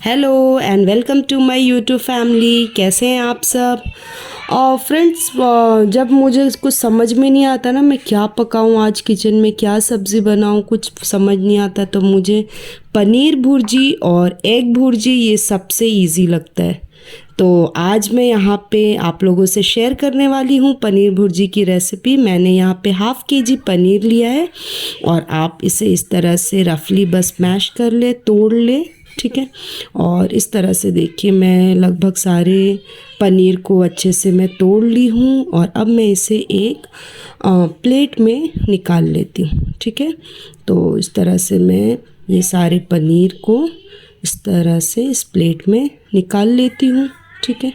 Hello and welcome to my YouTube family. कैसे हैं आप सब? और फ्रेंड्स, जब मुझे कुछ समझ में नहीं आता ना, मैं क्या पकाऊं, आज किचन में क्या सब्ज़ी बनाऊं, कुछ समझ नहीं आता, तो मुझे पनीर भुर्जी और एग भुर्जी ये सबसे इजी लगता है। तो आज मैं यहाँ पे आप लोगों से शेयर करने वाली हूँ पनीर भुर्जी की रेसिपी। मैंने यहाँ पे हाफ़ केजी पनीर लिया है और आप इसे इस तरह से रफली बस मैश कर ले, तोड़ ले, ठीक है। और इस तरह से देखिए, मैं लगभग सारे पनीर को अच्छे से मैं तोड़ ली हूँ और अब मैं इसे एक प्लेट में निकाल लेती हूँ, ठीक है। तो इस तरह से मैं ये सारे पनीर को इस तरह से इस प्लेट में निकाल लेती हूँ, ठीक है।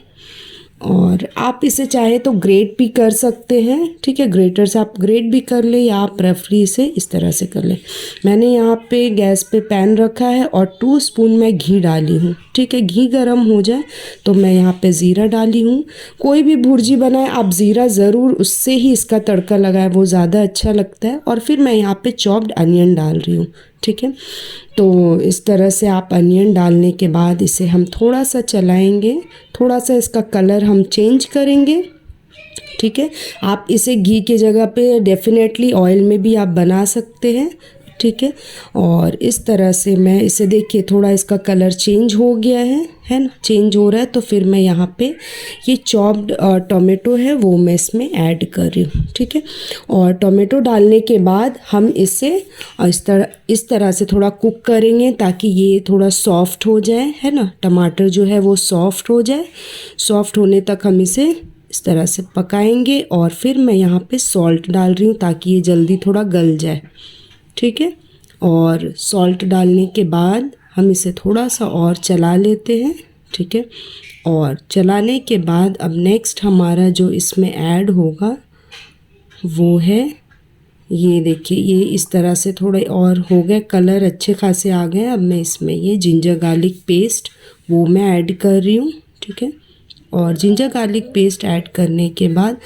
और आप इसे चाहे तो ग्रेट भी कर सकते हैं, ठीक है। ग्रेटर से आप ग्रेट भी कर ले या आप रफली इसे इस तरह से कर ले। मैंने यहाँ पे गैस पे पैन रखा है और 2 स्पून मैं घी डाली हूँ, ठीक है। घी गरम हो जाए तो मैं यहाँ पे ज़ीरा डाली हूँ। कोई भी भुर्जी बनाए आप ज़ीरा ज़रूर उससे ही इसका तड़का लगाए, वो ज़्यादा अच्छा लगता है। और फिर मैं यहाँ पे चॉप्ड अनियन डाल रही हूँ, ठीक है। तो इस तरह से आप अनियन डालने के बाद इसे हम थोड़ा सा चलाएंगे, थोड़ा सा इसका कलर हम चेंज करेंगे, ठीक है। आप इसे घी की जगह पे डेफिनेटली ऑयल में भी आप बना सकते हैं, ठीक है। और इस तरह से मैं इसे देखिए, थोड़ा इसका कलर चेंज हो गया है ना, चेंज हो रहा है। तो फिर मैं यहाँ पे ये चॉप्ड टोमेटो है वो मैं इसमें ऐड कर रही हूँ, ठीक है। और टोमेटो डालने के बाद हम इसे इस तरह से थोड़ा कुक करेंगे ताकि ये थोड़ा सॉफ्ट हो जाए, है ना। टमाटर जो है वो सॉफ्ट हो जाए, सॉफ्ट होने तक हम इसे इस तरह से पकाएंगे। और फिर मैं यहाँ पे सॉल्ट डाल रही हूँ ताकि ये जल्दी थोड़ा गल जाए, ठीक है। और सॉल्ट डालने के बाद हम इसे थोड़ा सा और चला लेते हैं, ठीक है। और चलाने के बाद अब नेक्स्ट हमारा जो इसमें ऐड होगा वो है, ये देखिए, ये इस तरह से थोड़े और हो गए, कलर अच्छे खासे आ गए। अब मैं इसमें ये जिंजर गार्लिक पेस्ट वो मैं ऐड कर रही हूँ, ठीक है। और जिंजर गार्लिक पेस्ट ऐड करने के बाद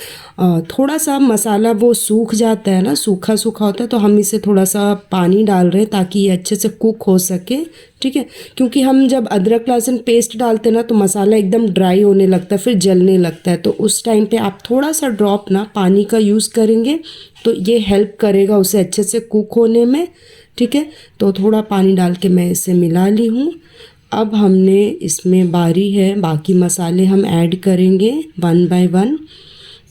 थोड़ा सा मसाला वो सूख जाता है ना, सूखा सूखा होता है, तो हम इसे थोड़ा सा पानी डाल रहे हैं ताकि ये अच्छे से कुक हो सके, ठीक है। क्योंकि हम जब अदरक लहसुन पेस्ट डालते हैं ना तो मसाला एकदम ड्राई होने लगता है, फिर जलने लगता है। तो उस टाइम पे आप थोड़ा सा ड्रॉप ना पानी का यूज़ करेंगे तो ये हेल्प करेगा उसे अच्छे से कुक होने में, ठीक है। तो थोड़ा पानी डाल के मैं इसे मिला ली हूँ। अब हमने इसमें बारी है, बाकी मसाले हम ऐड करेंगे 1 बाय 1।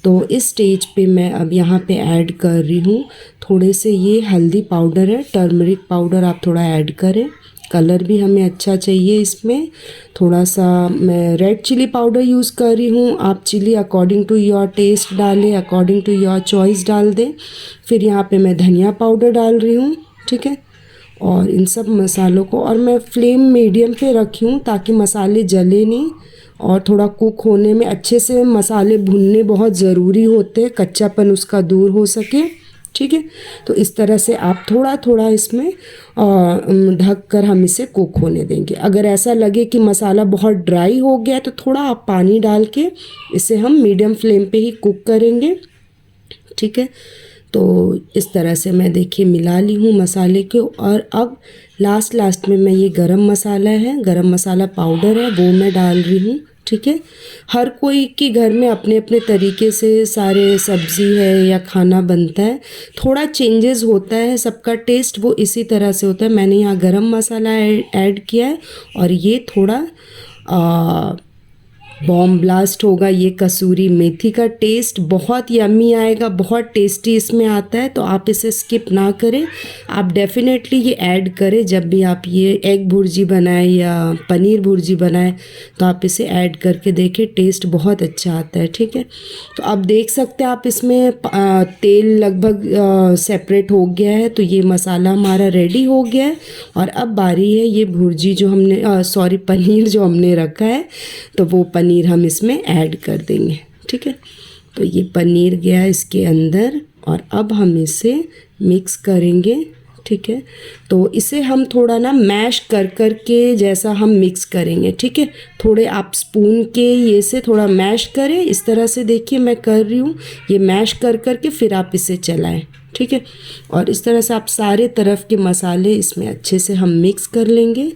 तो इस स्टेज पे मैं अब यहाँ पे ऐड कर रही हूँ थोड़े से ये हल्दी पाउडर है, टर्मरिक पाउडर आप थोड़ा ऐड करें, कलर भी हमें अच्छा चाहिए इसमें। थोड़ा सा मैं रेड चिली पाउडर यूज़ कर रही हूँ, आप chilli according to your taste डालें, अकॉर्डिंग टू योर चॉइस डाल दें। फिर यहाँ पे मैं धनिया पाउडर डाल रही हूँ, ठीक है। और इन सब मसालों को, और मैं फ्लेम मीडियम पे रखी हूँ ताकि मसाले जले नहीं और थोड़ा कुक होने में अच्छे से मसाले भुनने बहुत ज़रूरी होते हैं, कच्चापन उसका दूर हो सके, ठीक है। तो इस तरह से आप थोड़ा थोड़ा इसमें ढक कर हम इसे कुक होने देंगे। अगर ऐसा लगे कि मसाला बहुत ड्राई हो गया तो थोड़ा आप पानी डाल के इसे हम मीडियम फ्लेम पे ही कुक करेंगे, ठीक है। तो इस तरह से मैं देखिए मिला ली हूँ मसाले को। और अब लास्ट में मैं ये गरम मसाला है, गरम मसाला पाउडर है, वो मैं डाल रही हूँ, ठीक है। हर कोई के घर में अपने अपने तरीके से सारे सब्ज़ी है या खाना बनता है, थोड़ा चेंजेस होता है, सबका टेस्ट वो इसी तरह से होता है। मैंने यहाँ गरम मसाला ऐड किया है और ये थोड़ा बॉम्ब ब्लास्ट होगा, ये कसूरी मेथी का टेस्ट बहुत यम्मी आएगा, बहुत टेस्टी इसमें आता है। तो आप इसे स्किप ना करें, आप डेफिनेटली ये ऐड करें जब भी आप ये एग भुर्जी बनाएं या पनीर भुर्जी बनाएं, तो आप इसे ऐड करके देखें, टेस्ट बहुत अच्छा आता है, ठीक है। तो अब देख सकते हैं आप इसमें तेल लगभग सेपरेट हो गया है, तो ये मसाला हमारा रेडी हो गया है। और अब बारी है ये भुर्जी जो हमने पनीर जो हमने रखा है, तो वो पनीर हम इसमें ऐड कर देंगे, ठीक है। तो ये पनीर गया इसके अंदर और अब हम इसे मिक्स करेंगे, ठीक है। तो इसे हम थोड़ा ना मैश कर के जैसा हम मिक्स करेंगे, ठीक है। थोड़े आप स्पून के ये से थोड़ा मैश करें, इस तरह से देखिए मैं कर रही हूँ, ये मैश कर के फिर आप इसे चलाएं, ठीक है। और इस तरह से आप सारे तरफ के मसाले इसमें अच्छे से हम मिक्स कर लेंगे।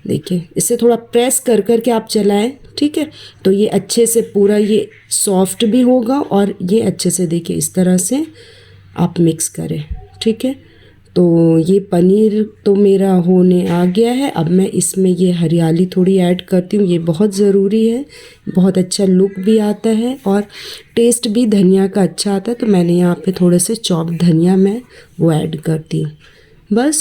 देखिए इसे थोड़ा प्रेस कर कर के आप चलाएं, ठीक है, तो ये अच्छे से पूरा ये सॉफ्ट भी होगा और ये अच्छे से देखिए इस तरह से आप मिक्स करें, ठीक है। तो ये पनीर तो मेरा होने आ गया है। अब मैं इसमें ये हरियाली थोड़ी ऐड करती हूँ, ये बहुत ज़रूरी है, बहुत अच्छा लुक भी आता है और टेस्ट भी धनिया का अच्छा आता है। तो मैंने यहाँ पे थोड़े से चॉप धनिया मैं वो ऐड करती हूँ। बस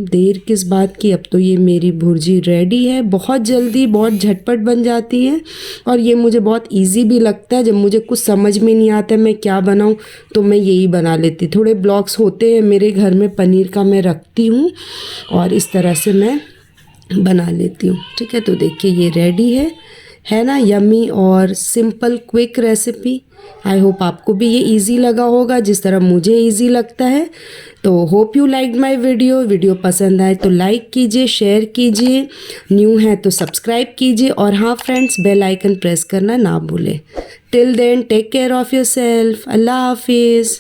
देर किस बात की, अब तो ये मेरी भुर्जी रेडी है। बहुत जल्दी बहुत झटपट बन जाती है और ये मुझे बहुत इजी भी लगता है। जब मुझे कुछ समझ में नहीं आता मैं क्या बनाऊं तो मैं यही बना लेती। थोड़े ब्लॉक्स होते हैं मेरे घर में पनीर का, मैं रखती हूँ और इस तरह से मैं बना लेती हूँ, ठीक है। तो देखिए ये रेडी है ना, यमी और simple quick recipe. I hope आपको भी ये इजी लगा होगा जिस तरह मुझे इजी लगता है। तो hope you like my video पसंद आए तो लाइक कीजिए, शेयर कीजिए, न्यू है तो सब्सक्राइब कीजिए और हाँ फ्रेंड्स, बेल आइकन प्रेस करना ना भूलें। Till then take care of yourself. अल्लाह हाफिज़।